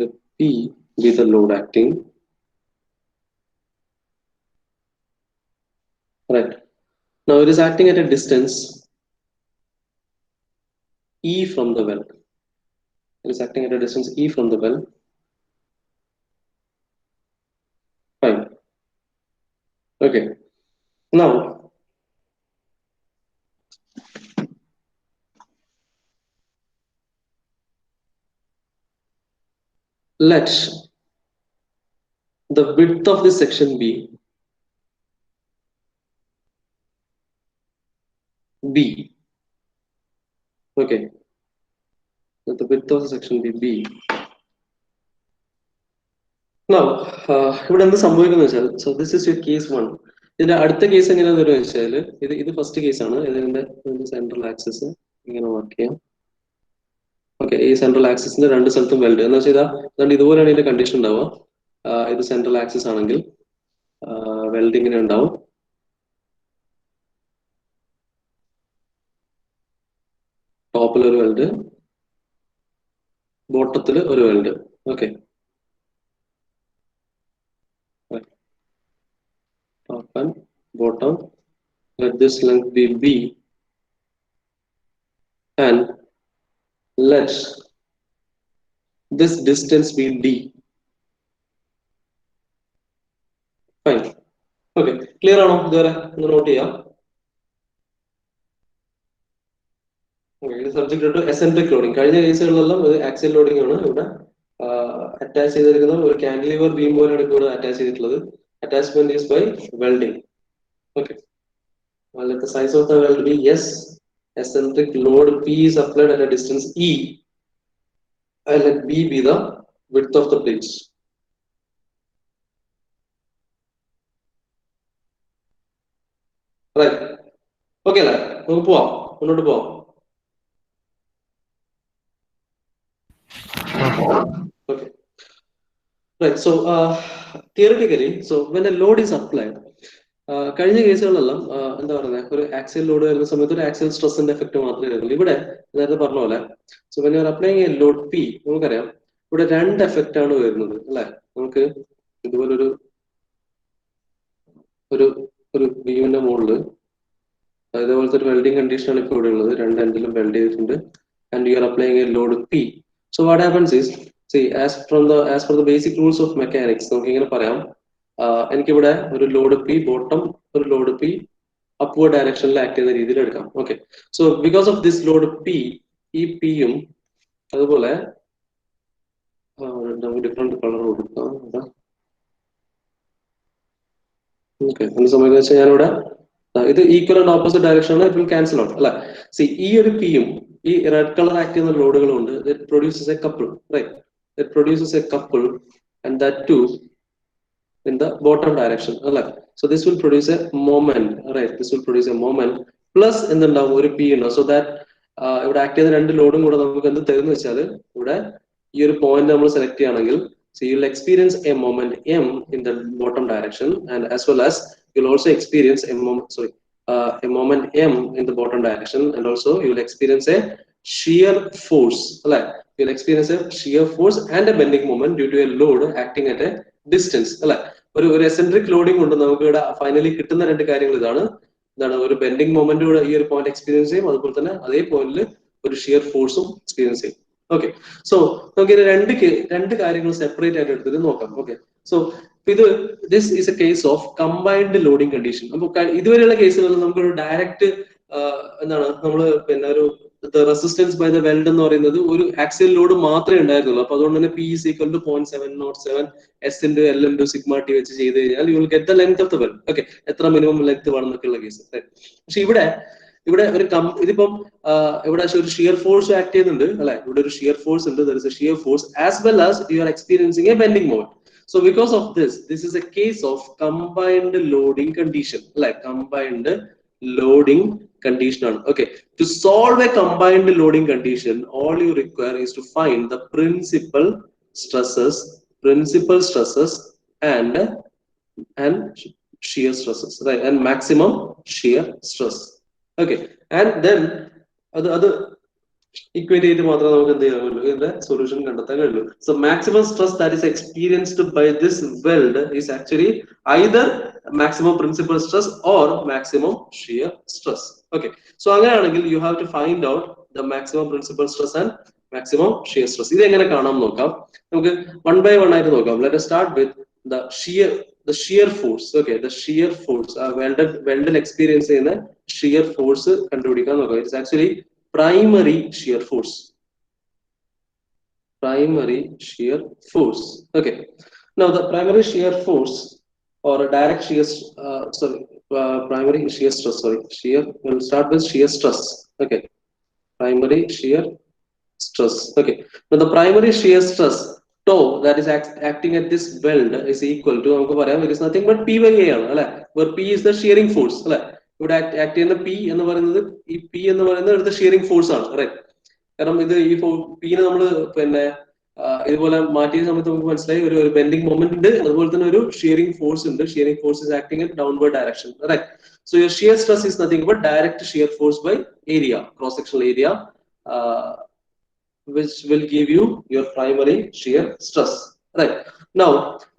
the P be the load acting. Right. Now it is acting at a distance E from the weld. It is acting at a distance E from the weld. Fine. Okay. Now let the width of this section be B. Okay. Let the width of the section be B. Now, ഇവിടെ എന്ത് സംഭവിക്കുന്നത് വെച്ചാൽ, so this is your case 1. ഇതിന്റെ അടുത്ത case എങ്ങനെയാന്ന് വരുന്നത് വെച്ചാൽ, ഇത് ഫസ്റ്റ് കേസ് ആണ്. ഇതിന്റെ സെൻട്രൽ ആക്സിസ് ഇങ്ങനെ വർക്ക് ചെയ്യാം. ഓക്കെ, ഈ സെൻട്രൽ ആക്സിസിന്റെ രണ്ട് സ്ഥലത്തും വെൽഡ് എന്ന് വെച്ചാൽ അതുകൊണ്ട് ഇതുപോലെയാണ് ഇതിന്റെ കണ്ടീഷൻ ഉണ്ടാവുക. ഇത് സെൻട്രൽ ആക്സിസ് ആണെങ്കിൽ വെൽഡ് ഇങ്ങനെ ഉണ്ടാവും. ടോപ്പിൽ ഒരു വെൽഡ്, ബോട്ടത്തിൽ ഒരു weld. Okay, top and bottom. Let this length be B, and let this distance be D. Fine. Okay, clear ആണോ? ഇതുവരെ ഒന്ന് നോട്ട് ചെയ്യാം. Subject to eccentric loading. കഴിഞ്ഞ കേസുകളിലെല്ലാം ആക്സിയൽ ലോഡിംഗ് ആണ് ഇവിടെ അറ്റാച്ച് ചെയ്തിരിക്കുന്നത്. ഒരു കാന്റിലിവർ ബീം പോലെയാണ് ഇപ്പോൾ അറ്റാച്ച് ചെയ്തിട്ടുള്ളത്. Attachment is by welding. Okay, let the size of the weld be S, eccentric load P is applied at a distance E, and let B be the width of the plates. Right. Okay, അല്ലേ? നമുക്ക് പോവാം, മുന്നോട്ട് പോവാം. Okay. Right. So theoretically, so when a load is applied, കഴിഞ്ഞ കേസുകളിലെല്ലാം എന്താ പറയുന്നത്, ഒരു axial load വരുന്ന സമയത്ത് ഒരു ആക്സിയൽ സ്ട്രെസിന്റെ എഫക്ട് മാത്രമേ വരുള്ളൂ. ഇവിടെ നേരത്തെ പറഞ്ഞ പോലെ so when you are applying A load P, നമുക്കറിയാം ഇവിടെ രണ്ട് എഫക്റ്റ് ആണ് വരുന്നത് അല്ലെ. നമുക്ക് ഇതുപോലൊരു ഒരു ഒരു ബീമിന്റെ മുകളിൽ ഇതേപോലത്തെ ഒരു വെൽഡിംഗ് കണ്ടീഷനാണ് ഇപ്പോൾ ഇവിടെ ഉള്ളത്. രണ്ട് എൻഡിലും വെൽഡ് ചെയ്തിട്ടുണ്ട്. And you are applying A load P. So what happens is, see as per the basic rules of mechanics, നമുക്ക് ഇങ്ങനെ പറയാം, എനിക്കിവിടെ ഒരു ലോഡ് പി ബോട്ടം, ഒരു ലോഡ് പി അപ്വേർഡ് ഡയറക്ഷനിൽ ആക്ട് ചെയ്യുന്ന രീതിയിൽ എടുക്കാം. Okay, so because of this load P, ഈ പിയും അതുപോലെ ഡിഫറെന്റ് കളർ കൊടുക്കാം. ഓക്കെ, എന്ത് സംഭവിക്കുക വെച്ചാൽ ഞാനിവിടെ ഇത് ഈക്വൽ ആൻഡ് ഓപ്പോസിറ്റ് ഡയറക്ഷനാണ്, ഇറ്റ് വിൽ ക്യാൻസൽ ഔട്ട് അല്ലെ. സി ഈ ഒരു പിയും ഈ റെഡ് കളർ ആക്ട് ചെയ്യുന്ന ലോഡുകളും ഉണ്ട്. It produces a couple, right? It produces a couple, and that too in the bottom direction. So this will produce a moment, right? This will produce a moment plus എന്തുണ്ടാവും, ഒരു P ഉണ്ടാവും. So that ഇവിടെ act ചെയ്യുന്ന രണ്ട് ലോഡും കൂടെ നമുക്ക് എന്ത് തരുന്ന വെച്ചാൽ, ഇവിടെ ഈ ഒരു പോയിന്റ് നമ്മൾ സെലക്ട് ചെയ്യുകയാണെങ്കിൽ, so you will experience a moment m in the bottom direction, and as well as you will also experience a moment m in the bottom direction, and also you will experience a shear force. You'll experience a shear force and a bending moment due to a load acting at a distance. ഒരു eccentric loading കൊണ്ട് നമുക്ക് ഇവിടെ finally കിട്ടുന്ന രണ്ട് കാര്യങ്ങൾ ഇതാണ്. ഒരു bending moment കൂടെ ഈ ഒരു പോയിന്റ് എക്സ്പീരിയൻസ് ചെയ്യും, അതുപോലെ തന്നെ അതേ പോയിന്റിൽ ഒരു ഷിയർ ഫോഴ്സും എക്സ്പീരിയൻസ് ചെയ്യും. ഓക്കെ, സോ നമുക്ക് രണ്ട് കാര്യങ്ങൾ സെപ്പറേറ്റ് ആയിട്ട് എടുത്തിട്ട് നോക്കാം. Okay, so this is A case of combined loading condition. അപ്പൊ ഇതുവരെയുള്ള കേസുകളിൽ നമുക്കൊരു ഡയറക്റ്റ് എന്താണ് നമ്മള് പിന്നെ ഒരു റെസിസ്റ്റൻസ് ബൈ ദ വെൽഡ് എന്ന് പറയുന്നത് ഒരു ആക്സിയൽ ലോഡ് മാത്രമേ ഉണ്ടായിരുന്നുള്ളൂ. അപ്പൊ അതുകൊണ്ട് തന്നെ P is equal to 0.707 S into L into sigma T വെച്ച് ചെയ്ത് കഴിഞ്ഞാൽ you will get the length of the weld. Okay, എത്ര മിനിമം ലെങ്ത് വേണമെന്നൊക്കെയുള്ള കേസ്. പക്ഷെ ഇവിടെ ഒരു ഇതിപ്പം ഇവിടെ ഒരു ഷിയർ ഫോഴ്സ് ആക്ട് ചെയ്യുന്നുണ്ട് അല്ലെ. ഇവിടെ ഒരു ഷിയർ ഫോഴ്സ് ഉണ്ട്, there is A shear force as well as you are experiencing A bending moment. So because of this is a case of combined loading condition, like combined loading condition. Okay, to solve a combined loading condition, all you require is to find the principal stresses and shear stresses, right, and maximum shear stress. Okay, and then other equate ചെയ്ത് മാത്രമേ നമുക്ക് എന്ത് ചെയ്യാവുള്ളൂ, ഇതിന്റെ solution കണ്ടെത്താൻ കഴിയുള്ളൂ. So maximum stress that is experienced by this weld is actually either maximum principal stress or maximum shear stress. Okay, so അങ്ങനെയാണെങ്കിൽ you have to find out the maximum principal stress and maximum shear stress. ഇത് എങ്ങനെ കാണാം നോക്കാം. നമുക്ക് one by one ആയിട്ട് നോക്കാം. Let us start with the shear force. Okay, the shear force, വെൽഡിൽ experience ചെയ്യുന്ന ഷിയർ ഫോഴ്സ് കണ്ടുപിടിക്കാൻ നോക്കാം. It's actually primary shear force. Okay, now the primary shear force or a direct shear primary shear stress, we'll start with shear stress. Okay, primary shear stress. Okay, now the primary shear stress tau that is acting at this weld is equal to, നമുക്ക് പറയാം, it is nothing but P by A ആണ് അല്ലെ, where P is the shearing force അല്ലെ. ഇവിടെ act ചെയ്യുന്ന P എന്ന് പറയുന്നത്, ഈ പി എന്ന് പറയുന്നത് ഇവിടുത്തെ ഷിയറിംഗ് ഫോഴ്സ് ആണ്, റൈറ്റ്? കാരണം ഇത് ഈ പീനെ നമ്മൾ പിന്നെ ഇതുപോലെ മാറ്റിയ സമയത്ത് നമുക്ക് മനസ്സിലായി ഒരു ബെൻഡിങ് മൊമെന്റ് ഉണ്ട്, അതുപോലെ തന്നെ ഒരു ഷിയറിംഗ് ഫോഴ്സ് ഉണ്ട്. Shearing force is acting in downward direction, right? So your shear stress is nothing but direct shear force by area, cross sectional area, which will give you your primary shear stress, right? Now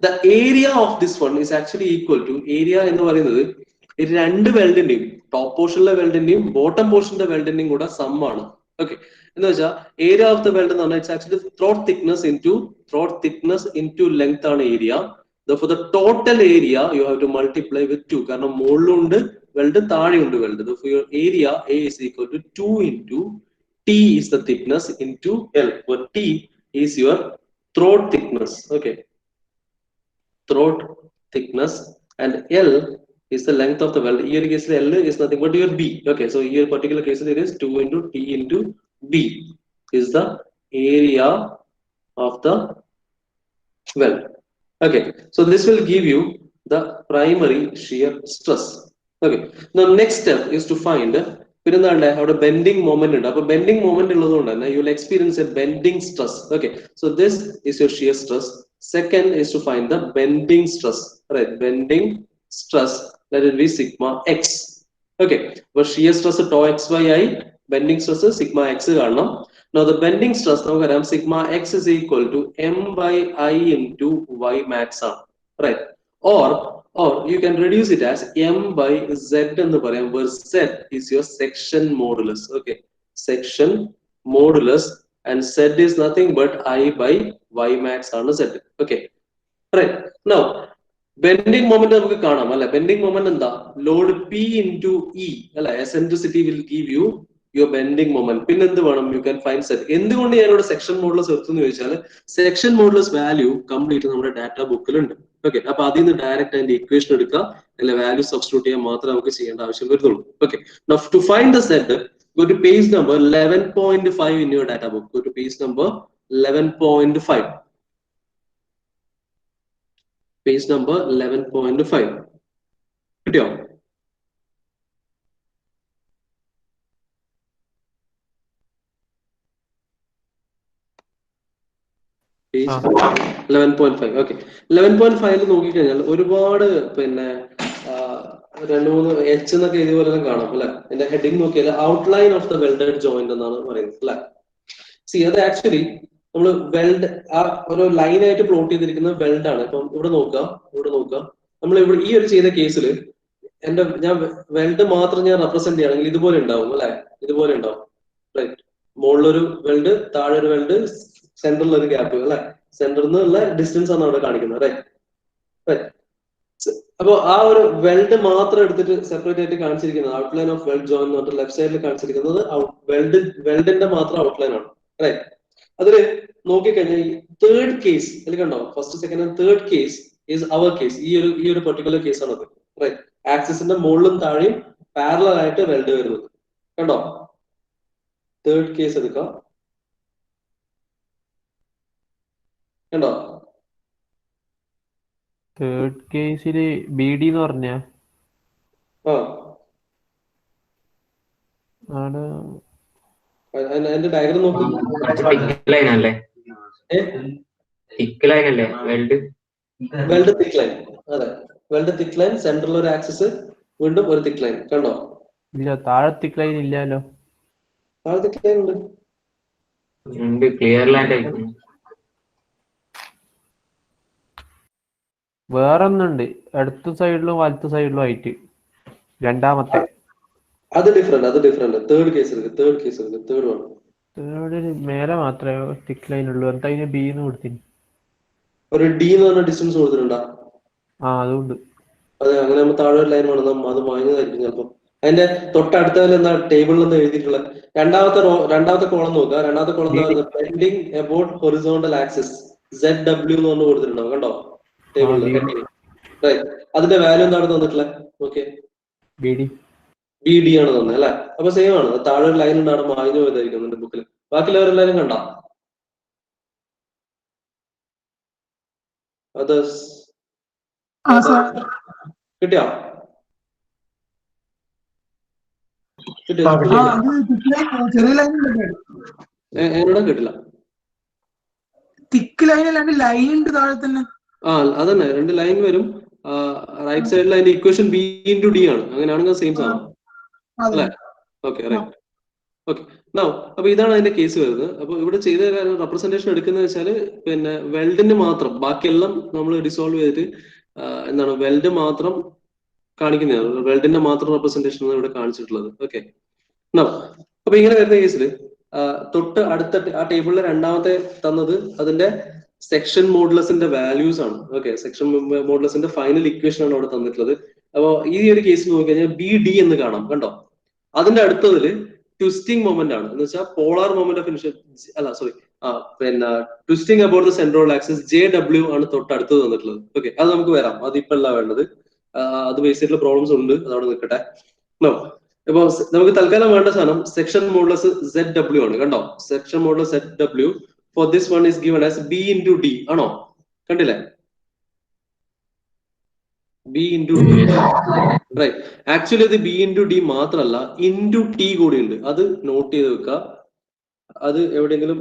the area of this one is actually equal to, area എന്ന് പറയുന്നത് ഈ രണ്ട് വെൽഡിന്റെയും top പോർഷനിലെ വെൽഡിന്റെയും bottom പോർഷന്റെ വെൽഡിന്റെയും കൂടെ some ആണ്. Okay, എന്ന് വെച്ചാൽ area of the weld എന്ന് പറഞ്ഞാൽ it's actually throat thickness into length ആണ് area. For the total area, you have to multiply with 2. കാരണം മുകളിലുണ്ട് വെൽഡ്, താഴെയുണ്ട് weld. For your area, A is equal to 2 into T is the thickness into L. Where T is your throat thickness. Okay. Throat thickness, and L is the length of the weld. Here case L is nothing but your B. Okay, so here particular case it is 2 into T into B is the area of the weld. Okay, so this will give you the primary shear stress. Okay, now next step is to find how the bending moment. Bending moment you will experience a bending stress. Okay, so this is your shear stress. Second is to find the bending stress, right? Bending stress, that will be sigma x. Okay, but shear stress tau xyi, bending stress is sigma x. Now the bending stress, sigma x is equal to m by I into y max, right? Or you can reduce it as m by z, where z is your section modulus. Okay, section modulus, and z is nothing but I by y max on z. Okay, right? Now bending moment നമുക്ക് കാണാം അല്ലെ. Bending moment എന്താ? Load P into E അല്ലെ. Eccentricity will give you your bending moment. പിന്നെ എന്ത് വേണം? You can find z. എന്തുകൊണ്ട് ഞാൻ ഇവിടെ സെക്ഷൻ മോഡുലസ് എടുത്തെന്ന് ചോദിച്ചാൽ സെക്ഷൻ മോഡുലസ് വാല്യൂ കംപ്ലീറ്റ് നമ്മുടെ ഡാറ്റ ബുക്കിലുണ്ട്. ഓക്കെ, അപ്പൊ അതിൽ നിന്ന് ഡയറക്റ്റ് അതിന്റെ ഇക്വേഷൻ എടുക്കുക, അല്ലെ വാല്യൂ സബ്സ്റ്റിറ്റ്യൂട്ട് ചെയ്യാൻ മാത്രമേ നമുക്ക് ചെയ്യേണ്ട ആവശ്യം വരുന്നുള്ളൂ. Okay, now to find the z, go to page number 11.5 in your data book. Go to page number 11.5. Page number 11.5. കിട്ടിയോ? Page 11.5. ഓക്കെ, 11.5 നോക്കിക്കഴിഞ്ഞാൽ ഒരുപാട് പിന്നെ 2-3 എച്ച് എന്നൊക്കെ ഇതുപോലെ കാണാം അല്ലെ. എന്റെ ഹെഡിങ് നോക്കിയാൽ outline of the welded joint എന്നാണ് പറയുന്നത് അല്ലെ. സി, അത് ആക്ച്വലി നമ്മൾ വെൽഡ് ആ ഒരു ലൈനായിട്ട് പ്ലോട്ട് ചെയ്തിരിക്കുന്ന വെൽഡ് ആണ്. ഇപ്പം ഇവിടെ നോക്കുക, നമ്മൾ ഇവിടെ ഈ ഒരു ചെയ്ത കേസിൽ ഞാൻ വെൽഡ് മാത്രം ഞാൻ റെപ്രസെന്റ് ചെയ്യുകയാണെങ്കിൽ ഇതുപോലെ ഉണ്ടാവും അല്ലെ, ഇതുപോലെ ഉണ്ടാവും, റൈറ്റ്? മുകളിലൊരു വെൽഡ്, താഴെ ഒരു വെൽഡ്, സെന്ററിൽ ഒരു ഗ്യാപ്പ് അല്ലെ. സെന്ററിൽ നിന്നുള്ള ഡിസ്റ്റൻസ് ആണ് അവിടെ കാണിക്കുന്നത്, റൈറ്റ്? അപ്പൊ ആ ഒരു വെൽഡ് മാത്രം എടുത്തിട്ട് സെപ്പറേറ്റ് ആയിട്ട് കാണിച്ചിരിക്കുന്നത് ഔട്ട്ലൈൻ ഓഫ് വെൽഡ് ജോയിൻ എന്ന് പറഞ്ഞിട്ട് ലെഫ്റ്റ് സൈഡിൽ കാണിച്ചിരിക്കുന്നത് വെൽഡിന്റെ മാത്രം ഔട്ട്ലൈൻ ആണ്, റൈറ്റ്? അതില് നോക്കിക്കഴിഞ്ഞാൽ തേർഡ് കേസ് അതിൽ കണ്ടോ, first second and third case is our case. ഈ ഒരു പെർട്ടിക്കുലർ കേസ് ആണത്, റൈറ്റ്? ആക്സിസിന്റെ മുകളിലും താഴെയും പാരലൽ ആയിട്ട് വെൽഡ് വരുന്നത് കണ്ടോ. തേർഡ് കേസ് എടുക്കാം, കണ്ടോ? തേർഡ് കേസില് ബി ഡി എന്ന് പറഞ്ഞ അതിന്റെ ഡയഗ്രം നോക്കി. ലൈൻ അല്ലേ, തിക്ക് ലൈൻ അല്ലേ വെൽഡ്? വെൽഡ് തിക്ക് ലൈൻ, അതെ, വെൽഡ് തിക്ക് ലൈൻ, സെന്ററിൽ ഒരു ആക്സിസ്, വീണ്ടും ഒരു തിക്ക് ലൈൻ, കണ്ടോ? ഇല്ല, താഴെ തിക്ക് ലൈൻ ഇല്ലല്ലോ. താഴെ തിക്ക് ലൈൻ ഉണ്ട്, ക്ലിയർ ലൈൻ ആയിരിക്കും. വേറൊന്നുണ്ട് ഇടത്ത് സൈഡിലും വലത്ത് സൈഡിലും ആയിട്ട്, രണ്ടാമത്തെ. അത് ഡിഫറെന്റ്. തേർഡ് കേസ് എടുക്കും, തേർഡ് വൺ. തേർഡിന് മേലെ മാത്രമേ തിക്ക് ലൈൻ ഉള്ളൂ. എന്താ അതിന് ബി എന്ന് കൊടുത്തിന്? ഒരു ഡി എന്ന് പറഞ്ഞ ഡിസ്റ്റൻസ് കൊടുത്തിട്ടുണ്ടോ? അതുകൊണ്ട് അതെ, അങ്ങനെ നമ്മൾ താഴെ ഒരു ലൈൻ വേണം, അത് മാഞ്ഞതായിരിക്കും ചിലപ്പോൾ. അതിന്റെ തൊട്ടടുത്ത എന്താ ടേബിളിൽ എന്താ എഴുതിയിട്ടുള്ളത്? രണ്ടാമത്തെ കോളം നോക്കുക. രണ്ടാമത്തെ column bending about horizontal axis ZW എന്ന് പറഞ്ഞു കൊടുത്തിട്ടുണ്ടാവും, കണ്ടോ ടേബിളിൽ? അതിന്റെ വാല്യൂ എന്താണ് തന്നിട്ടുള്ളത്? ഓക്കെ, BD ആണ് തന്നെ അല്ലെ. അപ്പൊ സെയിം ആണ്, താഴെ ഒരു ലൈൻ ഉണ്ട്, അവിടെ മാഞ്ഞു പോയതായിരിക്കും എന്റെ ബുക്കിൽ. ബാക്കിയുള്ളവരെല്ലാരും കണ്ടോ? അതേഴ്സ് കിട്ടിയോ? എന്നോട് കിട്ടില്ല. തിക്ക് ലൈൻ അല്ലാണ്ട് ലൈൻ ഉണ്ട് താഴെ തന്നെ. അതന്നെ, 2 ലൈൻ വരും. റൈറ്റ് സൈഡിൽ അതിന്റെ ഇക്വേഷൻ B into D ആണ്. അങ്ങനെയാണെങ്കിൽ സെയിം സാധനം അല്ലെ? Okay, right. ഓക്കെ, അപ്പൊ ഇതാണ് അതിന്റെ കേസ് വരുന്നത്. അപ്പൊ ഇവിടെ ചെയ്ത റെപ്രസെന്റേഷൻ എടുക്കുന്നത് വെച്ചാൽ പിന്നെ വെൽഡിന് മാത്രം, ബാക്കിയെല്ലാം നമ്മൾ ഡിസോൾവ് ചെയ്തിട്ട് എന്താണ് വെൽഡ് മാത്രം കാണിക്കുന്നതാണ്. വെൽഡിന്റെ മാത്രം റെപ്രസെന്റേഷൻ ആണ് ഇവിടെ കാണിച്ചിട്ടുള്ളത്. ഓക്കെ, അപ്പൊ ഇങ്ങനെ വരുന്ന കേസിൽ തൊട്ട് അടുത്ത ആ ടേബിളിലെ രണ്ടാമത്തെ തന്നത് അതിന്റെ സെക്ഷൻ മോഡുലസിന്റെ വാല്യൂസ് ആണ്. ഓക്കെ, സെക്ഷൻ മോഡുലസിന്റെ ഫൈനൽ ഇക്വേഷൻ ആണ് അവിടെ തന്നിട്ടുള്ളത്. അപ്പോ ഈ ഒരു കേസിൽ നോക്കിക്കഴിഞ്ഞാൽ ബി ഡി എന്ന് കാണാം, കണ്ടോ? അതിന്റെ അടുത്തതില് ട്വിസ്റ്റിംഗ് മൊമെന്റ് ആണ്, എന്ന് വെച്ചാൽ പോളാർ മൊമെന്റ് ഓഫ് ഇനർഷ്യ, അല്ല സോറി, പിന്നെ twisting about the central axis J W ആണ് തൊട്ടടുത്ത് തന്നിട്ടുള്ളത്. ഓക്കെ, അത് നമുക്ക് വരാം, അതിപ്പോ അല്ല വേണ്ടത്. അത് ബേസ് ചെയ്തിട്ടുള്ള പ്രോബ്ലംസ് ഉണ്ട്, അതവിടെ നിൽക്കട്ടെ. ഇപ്പൊ നമുക്ക് തൽക്കാലം വേണ്ട സാധനം സെക്ഷൻ മോഡുലസ് സെഡ് ഡബ്ല്യു ആണ്, കണ്ടോ? Section modulus Z W for this one is given as B into D ആണോ? കണ്ടില്ലേ? B into D, right. Actually അത് ബി ഇൻറ്റു ഡി മാത്രമല്ല, ഇൻറ്റു ടി കൂടി ഉണ്ട്. അത് നോട്ട് ചെയ്ത് വെക്കുക, അത് എവിടെയെങ്കിലും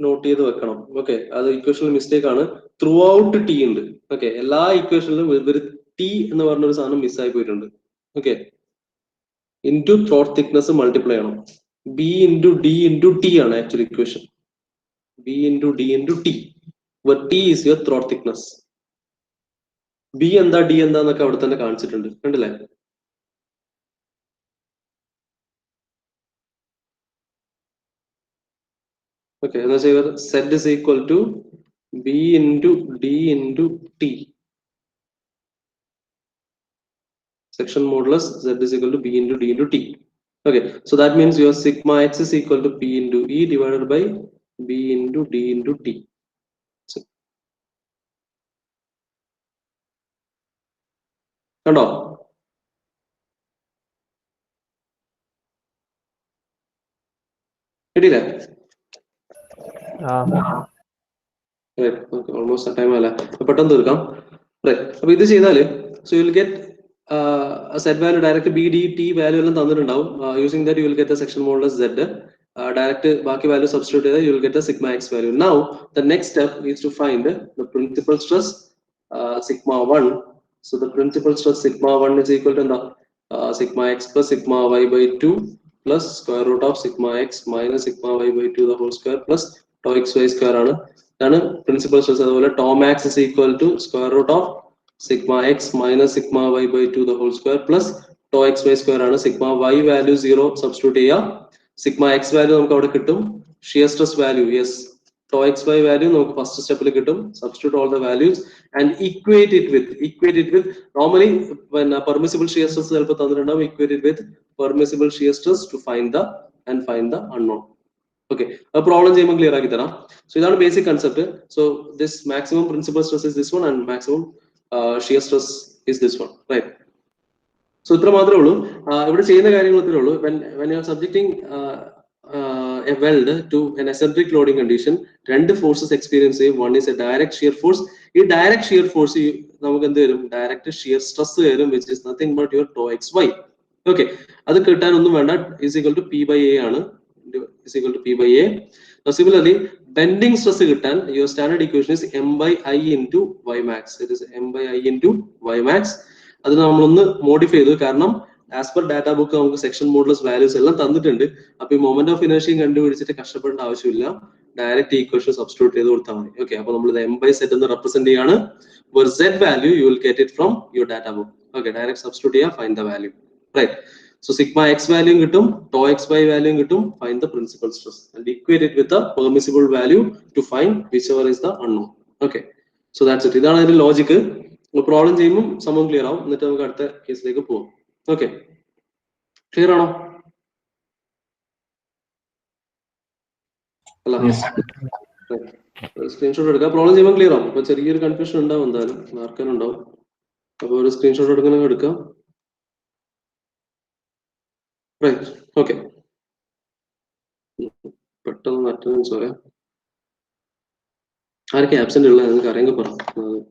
നോട്ട് ചെയ്ത് വെക്കണം. ഓക്കെ, അത് ഇക്വേഷനിൽ മിസ്റ്റേക്ക് ആണ്. ത്രൂ ഔട്ട് ടി ഉണ്ട്. ഓക്കെ, എല്ലാ ഇക്വേഷനിലും ഒരു ടി എന്ന് പറഞ്ഞ ഒരു സാധനം മിസ്സായി പോയിട്ടുണ്ട്. Okay, into throat thickness multiply ചെയ്യണം. B into D into T ആണ് actually equation. B into D into T, T is your throat thickness. B എന്താ ഡി എന്താന്നൊക്കെ അവിടെ തന്നെ കാണിച്ചിട്ടുണ്ട്, കണ്ടില്ലേ? ഓക്കെ, എന്ന് വെച്ചാൽ Z is equal to B into D into T. Section modulus z is equal to b into d into t. Okay, so that means your sigma x is equal to p into e divided by b into d into t. So, കണ്ടോ? കിട്ടിയില്ലേ? Almost time അല്ല, പെട്ടെന്ന് തീർക്കാം. അപ്പൊ ഇത് ചെയ്താല് so you'll get a set value direct b d t value എല്ലാം തന്നിട്ടുണ്ടാവും. Using that you will get the section modulus z. Direct ബാക്കി value substitute ചെയ്താൽ you will get the sigma x value. Now the next step is to find the principal stress sigma 1. So the principal stress sigma 1 is equal to sigma x plus sigma y by 2 plus square root of sigma x minus sigma y by 2 the whole square plus tau xy square ആണ്. ഇതാണ് principal stress. അതുപോലെ tau max is equal to square root of sigma x minus sigma y by 2 the whole square plus tau xy square ആണ്. sigma y value 0 substitute ചെയ്യാം. sigma x value നമുക്ക് അവിടെ കിട്ടും. shear stress value, yes, tau xy value നമുക്ക് first സ്റ്റെപ്പിൽ കിട്ടും. substitute all the values and equate it with normally when permissible shear stress ചിലപ്പോൾ തന്നിട്ടുണ്ടാവും. equate it with permissible shear stress to find the unknown. Okay, a problem ചെയ്യുമ്പോൾ clear ആക്കി തരാം. So ഇതാണ് basic concept. So this maximum principal stress is this one and maximum shear stress is this one, right? So ഇത്ര മാത്രമേ ഉള്ളൂ. ഇവിടെ ചെയ്യുന്ന കാര്യങ്ങൾ ഇത്രേ ഉള്ളൂ. When you are subjecting a weld to an eccentric loading condition, രണ്ട് ഫോഴ്സസ് എക്സ്പീരിയൻസ് ചെയ്യും. One is a direct shear force. ഈ ഡയറക്റ്റ് ഷിയർ ഫോഴ്സ് നമുക്ക് എന്ത് വരും? ഡയറക്റ്റ് ഷിയർ സ്ട്രെസ് വരും, which is nothing but your tau xy. Okay, അത് കിട്ടാനൊന്നും വേണ്ട, is equal to p by a ആണ്, is equal to p by a. Now similarly bending stress കിട്ടാൻ your standard equation is m by i into y max. It is m by i into y max. അത് നമ്മളൊന്ന് modify ചെയ്തു, കാരണം as per data book നമുക്ക് section modulus values എല്ലാം തന്നിട്ടുണ്ട്. അപ്പൊ ഈ മൊമെന്റ് ഓഫ് ഇനർഷ്യ കണ്ടുപിടിച്ചിട്ട് കഷ്ടപ്പെടേണ്ട ആവശ്യമില്ല, ഡയറക്റ്റ് ഈക്വേഷൻ സബ്സ്റ്റിറ്റ്യൂട്ട് ചെയ്ത് കൊടുത്താൽ മതി. ഓക്കെ, അപ്പൊ നമ്മൾ ഇത് m by z എന്ന് റെപ്രസെന്റ് ചെയ്യാണ്. where z value you will get it from your data book. Okay, direct substitute ചെയ്യാ, find the value, right? So sigma x value കിട്ടും, tau xy value കിട്ടും, find the principal stress and equate it with the permissible value to find whichever is the unknown. Okay, so that's it. ഇതാണ് അതിന്റെ logic. Problem ചെയ്യുമ്പോൾ സംഭവം clear ആവും. എന്നിട്ട് നമുക്ക് അടുത്ത കേസിലേക്ക് പോകാം. ഓക്കെ, ക്ലിയർ ആണോ? അല്ല, സ്ക്രീൻഷോട്ട് എടുക്കുക. പ്രോബ്ലം ചെയ്യുമ്പോൾ ക്ലിയർ ആവും. ഇപ്പൊ ചെറിയൊരു കൺഫ്യൂഷൻ ഉണ്ടാവും, എന്തായാലും ആർക്കാനും ഉണ്ടാവും. അപ്പൊ ഒരു സ്ക്രീൻഷോട്ട് എടുക്കണമെങ്കിൽ എടുക്കാം. Right, okay. പെട്ടെന്ന് അറ്റൻഡൻസ് പറയാം. ആരൊക്കെ ആബ്സെന്റ് ഉള്ളത് നിങ്ങൾക്ക് അറിയാമെങ്കിൽ പറയാം.